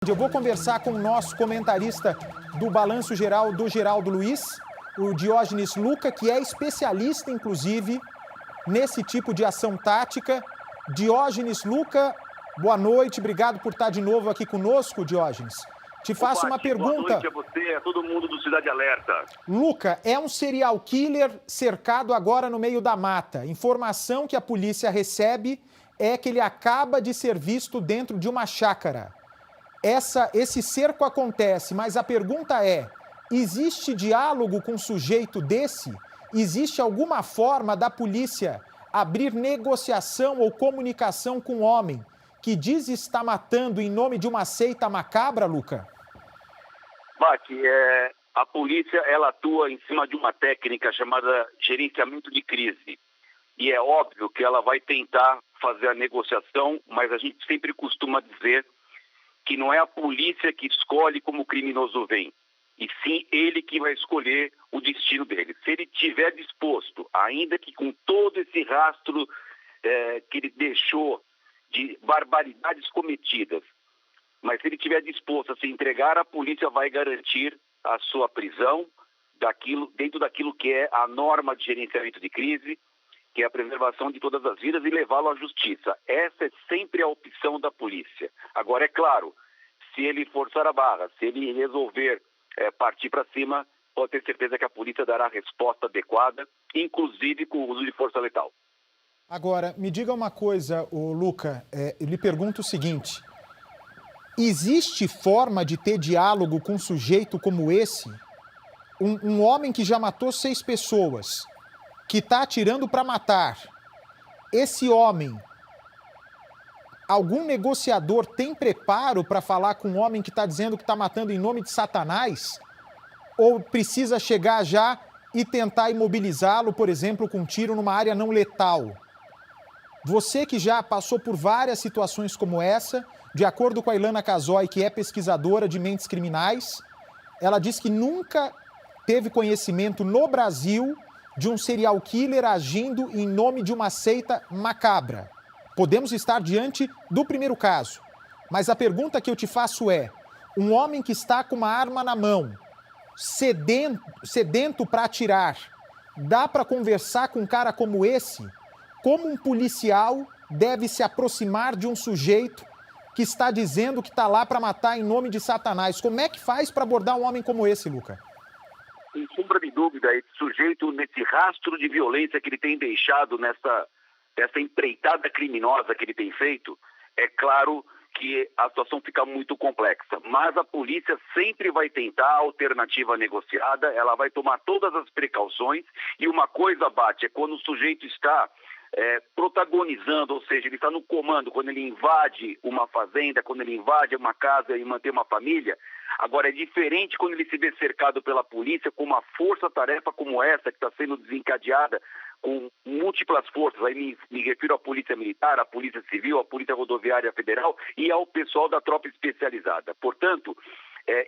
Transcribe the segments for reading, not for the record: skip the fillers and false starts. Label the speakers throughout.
Speaker 1: Eu vou conversar com o nosso comentarista do Balanço Geral do Geraldo Luiz, o Diógenes Luca, que é especialista, inclusive, nesse tipo de ação tática. Diógenes Luca, boa noite, obrigado por estar de novo aqui conosco, Diógenes. Te faço uma pergunta.
Speaker 2: Boa noite a você, a todo mundo do Cidade Alerta.
Speaker 1: Luca, é um serial killer cercado agora no meio da mata. Informação que a polícia recebe é que ele acaba de ser visto dentro de uma chácara. Esse cerco acontece, mas a pergunta é, existe diálogo com um sujeito desse? Existe alguma forma da polícia abrir negociação ou comunicação com um homem que diz estar matando em nome de uma seita macabra, Luca?
Speaker 2: Bate, a polícia ela atua em cima de uma técnica chamada gerenciamento de crise. E é óbvio que ela vai tentar fazer a negociação, mas a gente sempre costuma dizer que não é a polícia que escolhe como o criminoso vem, e sim ele que vai escolher o destino dele. Se ele estiver disposto, ainda que com todo esse rastro que ele deixou de barbaridades cometidas, mas se ele estiver disposto a se entregar, a polícia vai garantir a sua prisão dentro daquilo que é a norma de gerenciamento de crise, que é a preservação de todas as vidas e levá-lo à justiça. Essa é sempre a opção da polícia. Agora, é claro, se ele forçar a barra, se ele resolver partir para cima, pode ter certeza que a polícia dará a resposta adequada, inclusive com o uso de força letal.
Speaker 1: Agora, me diga uma coisa, Luca, eu lhe pergunto o seguinte, existe forma de ter diálogo com um sujeito como esse? Um homem que já matou 6 pessoas, que está atirando para matar. Esse homem, algum negociador tem preparo para falar com um homem que está dizendo que está matando em nome de Satanás? Ou precisa chegar já e tentar imobilizá-lo, por exemplo, com um tiro numa área não letal? Você que já passou por várias situações como essa, de acordo com a Ilana Casoy, que é pesquisadora de mentes criminais, ela diz que nunca teve conhecimento no Brasil de um serial killer agindo em nome de uma seita macabra. Podemos estar diante do primeiro caso, mas a pergunta que eu te faço é, um homem que está com uma arma na mão, sedento para atirar, dá para conversar com um cara como esse? Como um policial deve se aproximar de um sujeito que está dizendo que está lá para matar em nome de Satanás? Como é que faz para abordar um homem como esse, Luca?
Speaker 2: Sem sombra de dúvida, esse sujeito, nesse rastro de violência que ele tem deixado nessa empreitada criminosa que ele tem feito, é claro que a situação fica muito complexa. Mas a polícia sempre vai tentar a alternativa negociada, ela vai tomar todas as precauções, e uma coisa, Bate, é quando o sujeito está protagonizando, ou seja, ele está no comando, quando ele invade uma fazenda, quando ele invade uma casa e mantém uma família. Agora, é diferente quando ele se vê cercado pela polícia com uma força-tarefa como essa, que está sendo desencadeada com múltiplas forças. Aí me refiro à Polícia Militar, à Polícia Civil, à Polícia Rodoviária Federal e ao pessoal da tropa especializada. Portanto,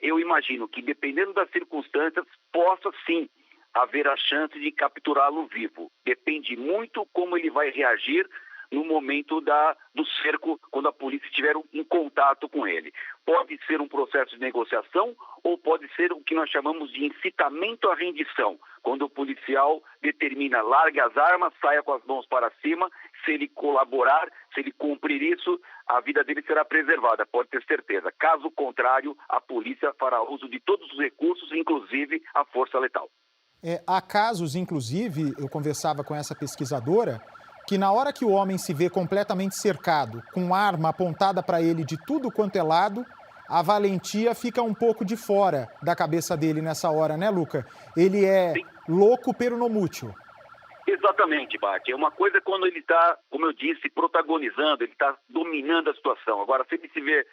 Speaker 2: eu imagino que, dependendo das circunstâncias, possa sim haver a chance de capturá-lo vivo. Depende muito como ele vai reagir no momento do cerco, quando a polícia estiver em contato com ele. Pode ser um processo de negociação ou pode ser o que nós chamamos de incitamento à rendição, quando o policial determina, larga as armas, saia com as mãos para cima, se ele colaborar, se ele cumprir isso, a vida dele será preservada, pode ter certeza. Caso contrário, a polícia fará uso de todos os recursos, inclusive a força letal.
Speaker 1: Há casos, inclusive, eu conversava com essa pesquisadora, que na hora que o homem se vê completamente cercado, com arma apontada para ele de tudo quanto é lado, a valentia fica um pouco de fora da cabeça dele nessa hora, né, Luca? Ele é louco pero no mútil.
Speaker 2: Exatamente, Bate. É uma coisa quando ele está, como eu disse, protagonizando, ele está dominando a situação. Agora, se ele se ver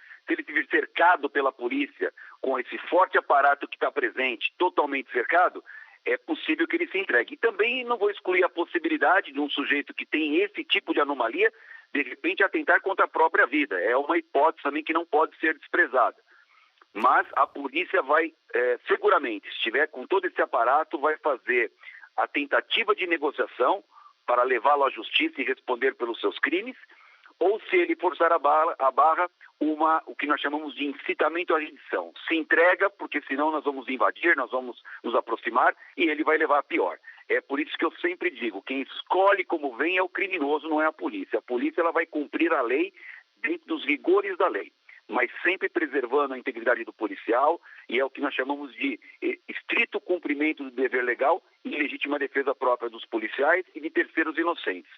Speaker 2: cercado pela polícia, com esse forte aparato que está presente, totalmente cercado, é possível que ele se entregue. E também não vou excluir a possibilidade de um sujeito que tem esse tipo de anomalia, de repente, atentar contra a própria vida. É uma hipótese também que não pode ser desprezada. Mas a polícia vai, seguramente, se estiver com todo esse aparato, vai fazer a tentativa de negociação para levá-lo à justiça e responder pelos seus crimes, ou se ele forçar a barra, o que nós chamamos de incitamento à rendição. Se entrega, porque senão nós vamos invadir, nós vamos nos aproximar e ele vai levar a pior. É por isso que eu sempre digo, quem escolhe como vem é o criminoso, não é a polícia. A polícia ela vai cumprir a lei dentro dos rigores da lei, mas sempre preservando a integridade do policial, e é o que nós chamamos de estrito cumprimento do dever legal e legítima defesa própria dos policiais e de terceiros inocentes.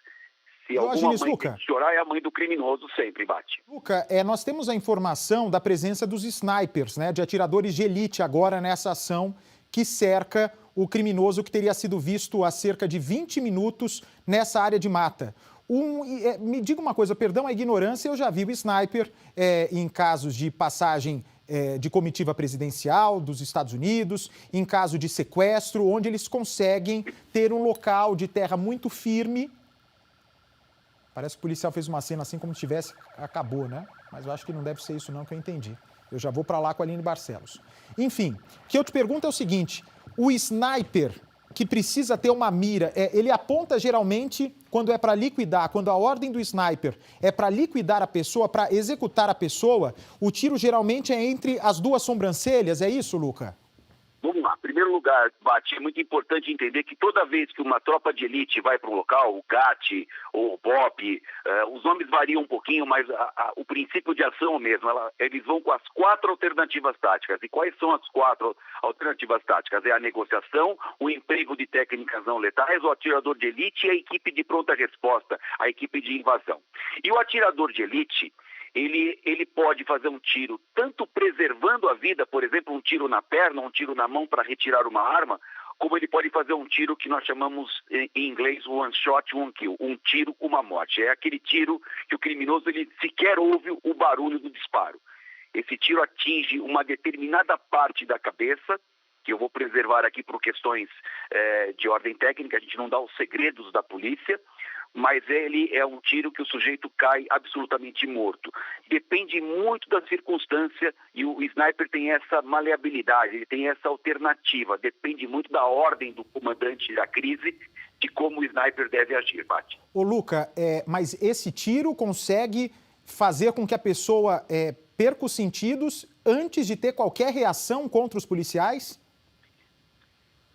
Speaker 2: Se alguma mãe tem que chorar, é a mãe do criminoso, sempre bate.
Speaker 1: Luca, nós temos a informação da presença dos snipers, né, de atiradores de elite agora nessa ação que cerca o criminoso que teria sido visto há cerca de 20 minutos nessa área de mata. Me diga uma coisa, perdão a ignorância, eu já vi o sniper em casos de passagem de comitiva presidencial dos Estados Unidos, em caso de sequestro, onde eles conseguem ter um local de terra muito firme. Parece que o policial fez uma cena assim como se tivesse, acabou, né? Mas eu acho que não deve ser isso não que eu entendi. Eu já vou para lá com a Aline Barcelos. Enfim, o que eu te pergunto é o seguinte, o sniper que precisa ter uma mira, ele aponta geralmente quando é para liquidar, quando a ordem do sniper é para liquidar a pessoa, para executar a pessoa, o tiro geralmente é entre as duas sobrancelhas, é isso, Luca?
Speaker 2: Vamos lá. Em primeiro lugar, Bate, é muito importante entender que toda vez que uma tropa de elite vai para um local, o GAT ou o BOP, os nomes variam um pouquinho, mas o princípio de ação mesmo, eles vão com as 4 alternativas táticas. E quais são as 4 alternativas táticas? É a negociação, o emprego de técnicas não letais, o atirador de elite e a equipe de pronta resposta, a equipe de invasão. E o atirador de elite, ele pode fazer um tiro tanto preservando a vida, por exemplo, um tiro na perna, um tiro na mão para retirar uma arma, como ele pode fazer um tiro que nós chamamos em inglês one shot, one kill, um tiro, uma morte. É aquele tiro que o criminoso ele sequer ouve o barulho do disparo. Esse tiro atinge uma determinada parte da cabeça, que eu vou preservar aqui por questões de ordem técnica, a gente não dá os segredos da polícia, mas ele é um tiro que o sujeito cai absolutamente morto. Depende muito da circunstância e o sniper tem essa maleabilidade, ele tem essa alternativa, depende muito da ordem do comandante da crise, de como o sniper deve agir, Bate.
Speaker 1: Ô Luca, mas esse tiro consegue fazer com que a pessoa perca os sentidos antes de ter qualquer reação contra os policiais?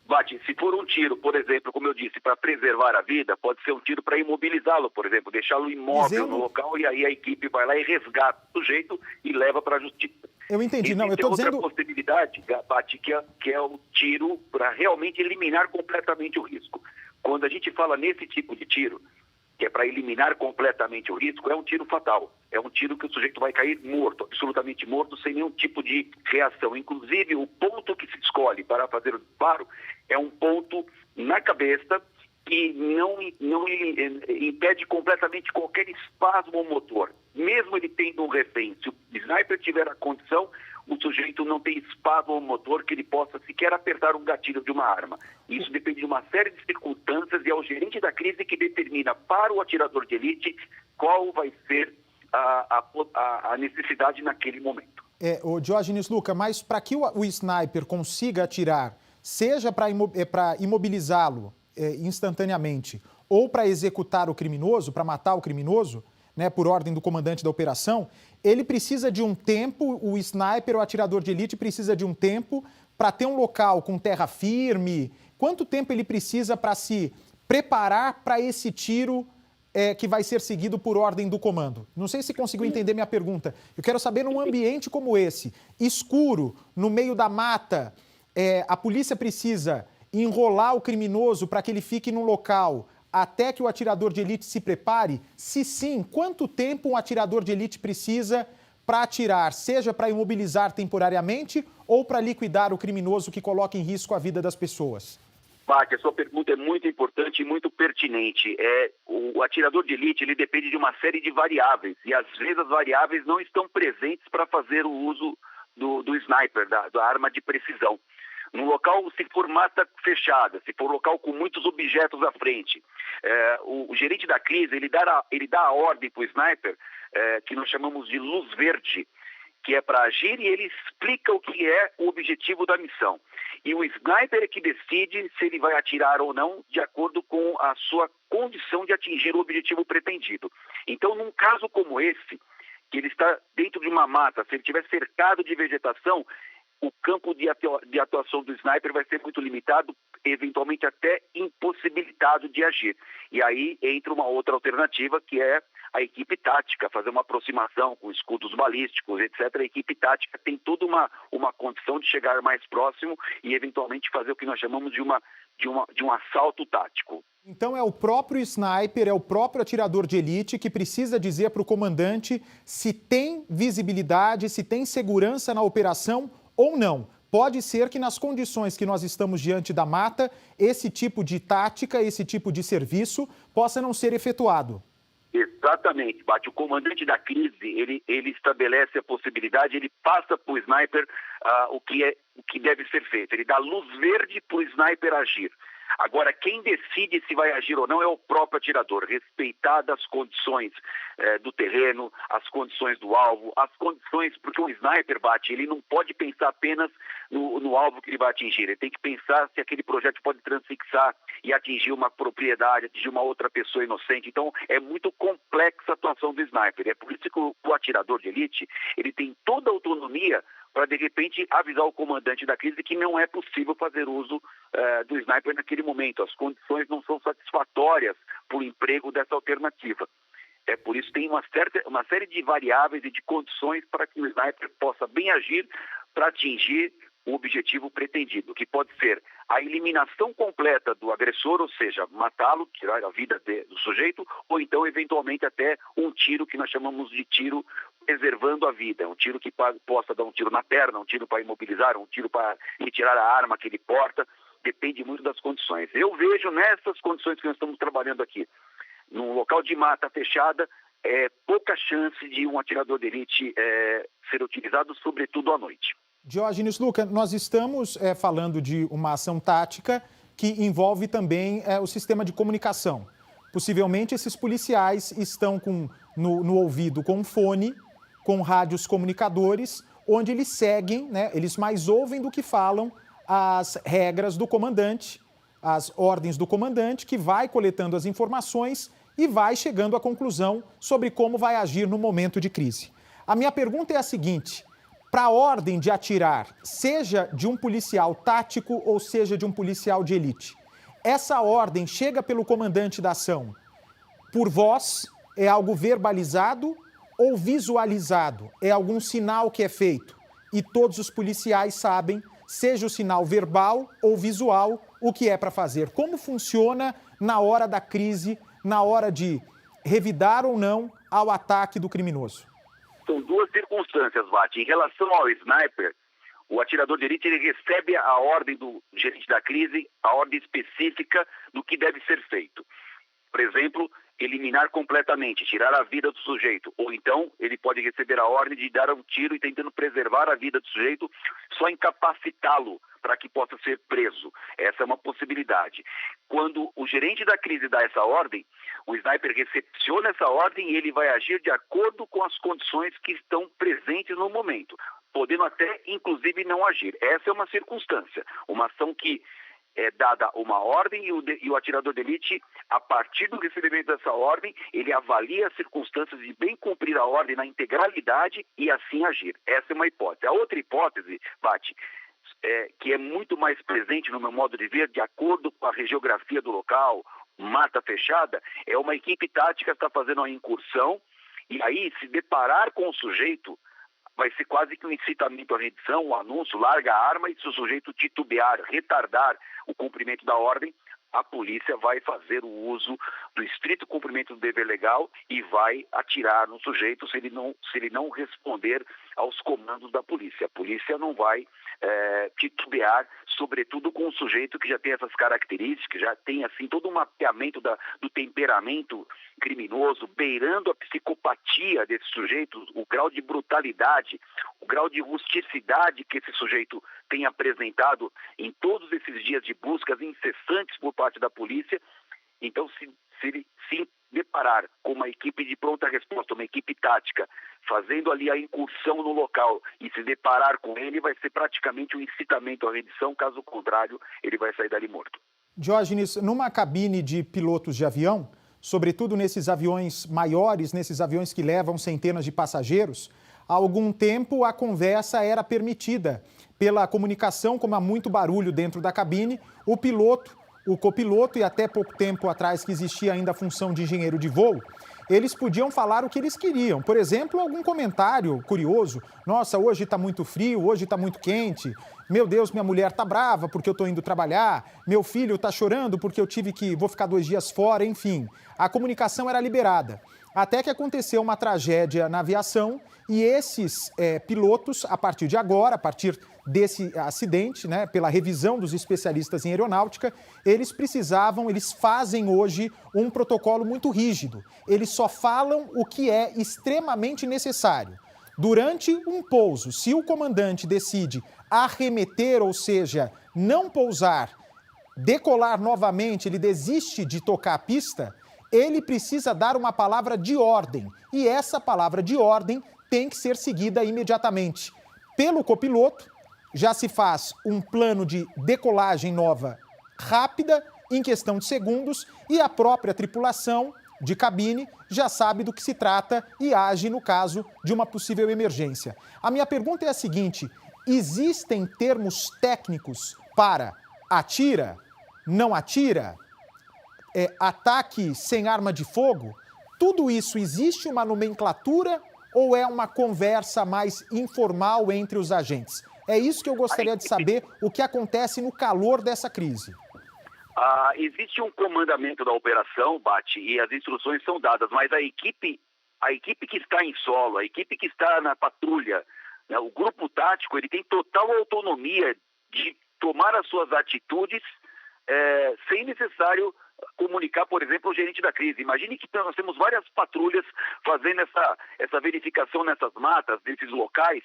Speaker 2: Bate, se for um tiro, por exemplo, como eu disse, para preservar a vida, pode ser um tiro para imobilizá-lo, por exemplo, deixá-lo imóvel no local e aí a equipe vai lá e resgata o sujeito e leva para a justiça.
Speaker 1: Eu entendi, não, eu
Speaker 2: estou
Speaker 1: dizendo...
Speaker 2: outra possibilidade, Bate, que é o tiro para realmente eliminar completamente o risco. Quando a gente fala nesse tipo de tiro, que é para eliminar completamente o risco, é um tiro fatal. É um tiro que o sujeito vai cair morto, absolutamente morto, sem nenhum tipo de reação. Inclusive, o ponto que se escolhe para fazer o disparo é um ponto na cabeça que não impede completamente qualquer espasmo motor. Mesmo ele tendo um refém, se o sniper tiver a condição, o sujeito não tem espasmo motor que ele possa sequer apertar um gatilho de uma arma. Isso depende de uma série de circunstâncias e é o gerente da crise que determina para o atirador de elite qual vai ser a necessidade naquele momento.
Speaker 1: O Diógenes, Luca, mas para que o sniper consiga atirar, seja para imobilizá-lo instantaneamente ou para executar o criminoso, para matar o criminoso, né, por ordem do comandante da operação, ele precisa de um tempo, o sniper, o atirador de elite, precisa de um tempo para ter um local com terra firme. Quanto tempo ele precisa para se preparar para esse tiro que vai ser seguido por ordem do comando? Não sei se conseguiu entender minha pergunta. Eu quero saber, num ambiente como esse, escuro, no meio da mata, a polícia precisa enrolar o criminoso para que ele fique num local até que o atirador de elite se prepare? Se sim, quanto tempo um atirador de elite precisa para atirar, seja para imobilizar temporariamente ou para liquidar o criminoso que coloca em risco a vida das pessoas?
Speaker 2: Bate, a sua pergunta é muito importante e muito pertinente. O atirador de elite ele depende de uma série de variáveis e às vezes as variáveis não estão presentes para fazer o uso do sniper, da arma de precisão. No local, se for mata fechada, se for local com muitos objetos à frente, o gerente da crise ele dá a ordem para o sniper, que nós chamamos de luz verde, que é para agir, e ele explica o que é o objetivo da missão. E o sniper é que decide se ele vai atirar ou não, de acordo com a sua condição de atingir o objetivo pretendido. Então, num caso como esse, que ele está dentro de uma mata, se ele estiver cercado de vegetação, o campo de atuação do sniper vai ser muito limitado, eventualmente até impossibilitado de agir. E aí entra uma outra alternativa, que é a equipe tática, fazer uma aproximação com escudos balísticos, etc. A equipe tática tem toda uma condição de chegar mais próximo e eventualmente fazer o que nós chamamos de um assalto tático.
Speaker 1: Então é o próprio sniper, é o próprio atirador de elite que precisa dizer para o comandante se tem visibilidade, se tem segurança na operação ou não. Pode ser que nas condições que nós estamos diante da mata, esse tipo de tática, esse tipo de serviço possa não ser efetuado.
Speaker 2: Exatamente, Bate. O comandante da crise, ele estabelece a possibilidade, ele passa para o sniper o que deve ser feito. Ele dá luz verde para o sniper agir. Agora, quem decide se vai agir ou não é o próprio atirador, respeitadas as condições do terreno, as condições do alvo, as condições, porque um sniper, Bate, ele não pode pensar apenas no alvo que ele vai atingir, ele tem que pensar se aquele projeto pode transfixar e atingir uma propriedade, atingir uma outra pessoa inocente. Então, é muito complexa a atuação do sniper. É por isso que o atirador de elite, ele tem toda a autonomia para, de repente, avisar o comandante da crise que não é possível fazer uso do sniper naquele momento. As condições não são satisfatórias para o emprego dessa alternativa. É por isso que tem uma série de variáveis e de condições para que o sniper possa bem agir para atingir o objetivo pretendido, que pode ser a eliminação completa do agressor, ou seja, matá-lo, tirar a vida do sujeito, ou então, eventualmente, até um tiro que nós chamamos de tiro preservando a vida, um tiro que possa dar um tiro na perna, um tiro para imobilizar, um tiro para retirar a arma que ele porta, depende muito das condições. Eu vejo nessas condições que nós estamos trabalhando aqui, num local de mata fechada, pouca chance de um atirador de elite ser utilizado, sobretudo à noite.
Speaker 1: Diógenes Luca, nós estamos falando de uma ação tática que envolve também o sistema de comunicação. Possivelmente esses policiais estão no ouvido com um fone, com rádios comunicadores, onde eles seguem, né, eles mais ouvem do que falam as regras do comandante, as ordens do comandante, que vai coletando as informações e vai chegando à conclusão sobre como vai agir no momento de crise. A minha pergunta é a seguinte: para a ordem de atirar, seja de um policial tático ou seja de um policial de elite, essa ordem chega pelo comandante da ação por voz, é algo verbalizado ou visualizado? É algum sinal que é feito e todos os policiais sabem, seja o sinal verbal ou visual, o que é para fazer? Como funciona na hora da crise, na hora de revidar ou não ao ataque do criminoso?
Speaker 2: São duas circunstâncias, Bate. Em relação ao sniper, o atirador de elite ele recebe a ordem do gerente da crise, a ordem específica do que deve ser feito. Por exemplo, eliminar completamente, tirar a vida do sujeito. Ou então, ele pode receber a ordem de dar um tiro e tentando preservar a vida do sujeito, só incapacitá-lo para que possa ser preso. Essa é uma possibilidade. Quando o gerente da crise dá essa ordem, o sniper recepciona essa ordem e ele vai agir de acordo com as condições que estão presentes no momento, podendo até, inclusive, não agir. Essa é uma circunstância, uma ação que é dada uma ordem e o atirador de elite, a partir do recebimento dessa ordem, ele avalia as circunstâncias de bem cumprir a ordem na integralidade e assim agir. Essa é uma hipótese. A outra hipótese, Bate, que é muito mais presente no meu modo de ver, de acordo com a geografia do local, mata fechada, é uma equipe tática que está fazendo uma incursão e aí se deparar com o sujeito, vai ser quase que um incitamento à rendição, um anúncio, larga a arma, e se o sujeito titubear, retardar o cumprimento da ordem, a polícia vai fazer o uso do estrito cumprimento do dever legal e vai atirar no sujeito se ele não responder aos comandos da polícia. A polícia não vai titubear, sobretudo com um sujeito que já tem essas características, já tem assim todo um mapeamento do temperamento criminoso, beirando a psicopatia desse sujeito, o grau de brutalidade, o grau de rusticidade que esse sujeito tem apresentado em todos esses dias de buscas incessantes por parte da polícia. Então, se ele se deparar com uma equipe de pronta resposta, uma equipe tática, fazendo ali a incursão no local e se deparar com ele, vai ser praticamente um incitamento à rendição, caso contrário, ele vai sair dali morto.
Speaker 1: Diógenes, numa cabine de pilotos de avião, sobretudo nesses aviões maiores, nesses aviões que levam centenas de passageiros, há algum tempo a conversa era permitida. Pela comunicação, como há muito barulho dentro da cabine, o piloto, o copiloto e até pouco tempo atrás que existia ainda a função de engenheiro de voo, eles podiam falar o que eles queriam. Por exemplo, algum comentário curioso. Nossa, hoje está muito frio, hoje está muito quente. Meu Deus, minha mulher está brava porque eu estou indo trabalhar. Meu filho está chorando porque vou ficar 2 dias fora, enfim. A comunicação era liberada. Até que aconteceu uma tragédia na aviação e esses pilotos, a partir de agora, a partir desse acidente, né, pela revisão dos especialistas em aeronáutica, eles fazem hoje um protocolo muito rígido. Eles só falam o que é extremamente necessário. Durante um pouso, se o comandante decide arremeter, ou seja, não pousar, decolar novamente, ele desiste de tocar a pista, ele precisa dar uma palavra de ordem. E essa palavra de ordem tem que ser seguida imediatamente. Pelo copiloto, já se faz um plano de decolagem nova rápida, em questão de segundos, e a própria tripulação de cabine já sabe do que se trata e age no caso de uma possível emergência. A minha pergunta é a seguinte: existem termos técnicos para atira, não atira, ataque sem arma de fogo? Tudo isso, existe uma nomenclatura ou é uma conversa mais informal entre os agentes? É isso que eu gostaria de saber, o que acontece no calor dessa crise.
Speaker 2: Existe um comandamento da operação, Bate, e as instruções são dadas, mas a equipe que está em solo, a equipe que está na patrulha, né, o grupo tático, ele tem total autonomia de tomar as suas atitudes sem necessário comunicar, por exemplo, o gerente da crise. Imagine que nós temos várias patrulhas fazendo essa verificação nessas matas, nesses locais.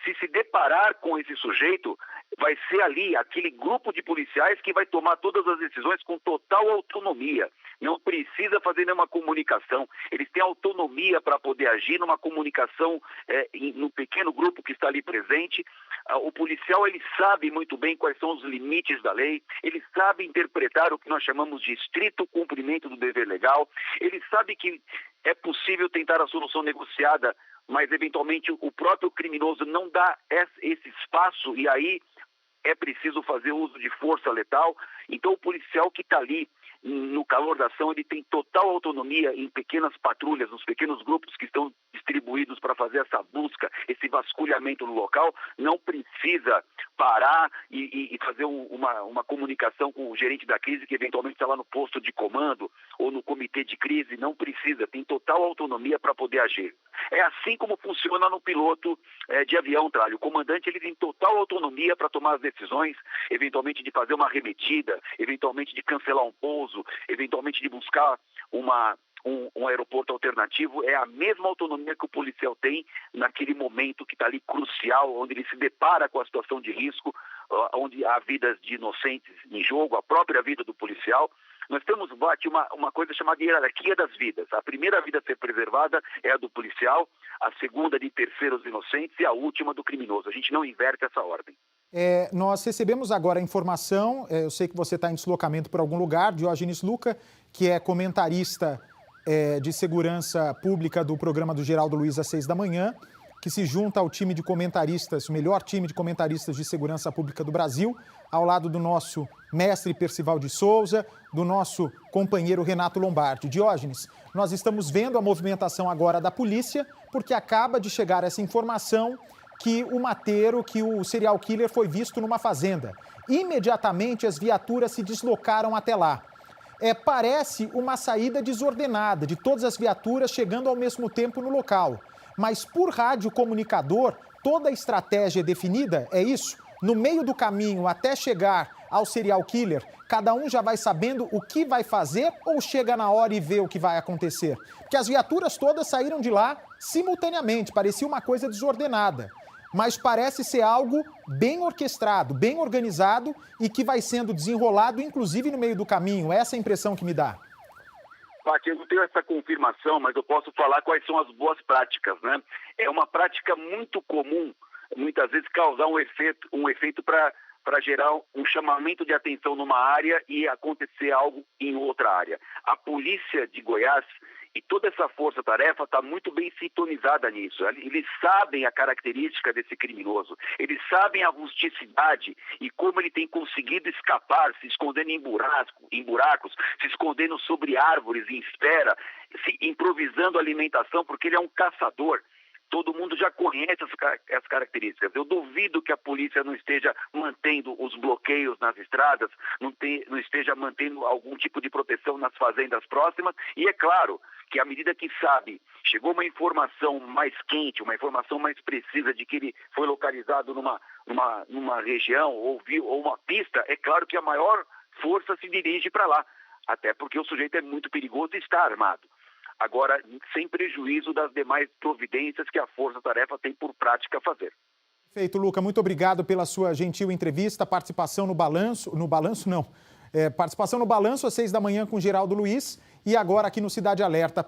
Speaker 2: Se deparar com esse sujeito, vai ser ali aquele grupo de policiais que vai tomar todas as decisões com total autonomia. Não precisa fazer nenhuma comunicação. Eles têm autonomia para poder agir numa comunicação no pequeno grupo que está ali presente. O policial, ele sabe muito bem quais são os limites da lei, ele sabe interpretar o que nós chamamos de estrito cumprimento do dever legal, ele sabe que é possível tentar a solução negociada, mas eventualmente o próprio criminoso não dá esse espaço e aí é preciso fazer uso de força letal. Então o policial que está ali no calor da ação, ele tem total autonomia em pequenas patrulhas, nos pequenos grupos que estão distribuídos para fazer essa busca, esse vasculhamento no local. Não precisa parar e fazer uma comunicação com o gerente da crise, que eventualmente está lá no posto de comando ou no comitê de crise. Não precisa, tem total autonomia para poder agir. É assim como funciona no piloto de avião, Tralho. O comandante, ele tem total autonomia para tomar as decisões, eventualmente de fazer uma arremetida, eventualmente de cancelar um pouso, eventualmente de buscar um aeroporto alternativo. É a mesma autonomia que o policial tem naquele momento que está ali crucial, onde ele se depara com a situação de risco, onde há vidas de inocentes em jogo, a própria vida do policial. Nós temos, Bate, uma coisa chamada hierarquia das vidas. A primeira vida a ser preservada é a do policial, a segunda de terceiros inocentes e a última do criminoso. A gente não inverte essa ordem.
Speaker 1: Nós recebemos agora a informação, eu sei que você está em deslocamento por algum lugar, Diógenes Luca, que é comentarista de segurança pública do programa do Geraldo Luiz às 6 da manhã, que se junta ao time de comentaristas, o melhor time de comentaristas de segurança pública do Brasil, ao lado do nosso mestre Percival de Souza, do nosso companheiro Renato Lombardi. Diógenes, nós estamos vendo a movimentação agora da polícia, porque acaba de chegar essa informação que o mateiro, que o serial killer foi visto numa fazenda. Imediatamente as viaturas se deslocaram até lá. Parece uma saída desordenada de todas as viaturas chegando ao mesmo tempo no local. Mas por rádio comunicador, toda a estratégia é definida, é isso? No meio do caminho até chegar ao serial killer, cada um já vai sabendo o que vai fazer ou chega na hora e vê o que vai acontecer? Porque as viaturas todas saíram de lá simultaneamente, parecia uma coisa desordenada. Mas parece ser algo bem orquestrado, bem organizado e que vai sendo desenrolado, inclusive no meio do caminho. Essa é a impressão que me dá.
Speaker 2: Pati, eu não tenho essa confirmação, mas eu posso falar quais são as boas práticas, né? É uma prática muito comum, muitas vezes, causar um efeito para para gerar um chamamento de atenção numa área e acontecer algo em outra área. A polícia de Goiás e toda essa força-tarefa está muito bem sintonizada nisso. Eles sabem a característica desse criminoso, eles sabem a rusticidade e como ele tem conseguido escapar, se escondendo em buracos, se escondendo sobre árvores em espera, se improvisando alimentação, porque ele é um caçador. Todo mundo já conhece as características. Eu duvido que a polícia não esteja mantendo os bloqueios nas estradas, não esteja mantendo algum tipo de proteção nas fazendas próximas. E é claro que à medida que sabe, chegou uma informação mais quente, uma informação mais precisa de que ele foi localizado numa região ou uma pista, é claro que a maior força se dirige para lá. Até porque o sujeito é muito perigoso e está armado. Agora, sem prejuízo das demais providências que a Força-Tarefa tem por prática fazer.
Speaker 1: Perfeito, Luca. Muito obrigado pela sua gentil entrevista, participação no Balanço. Participação no Balanço às 6 da manhã com Geraldo Luiz e agora aqui no Cidade Alerta.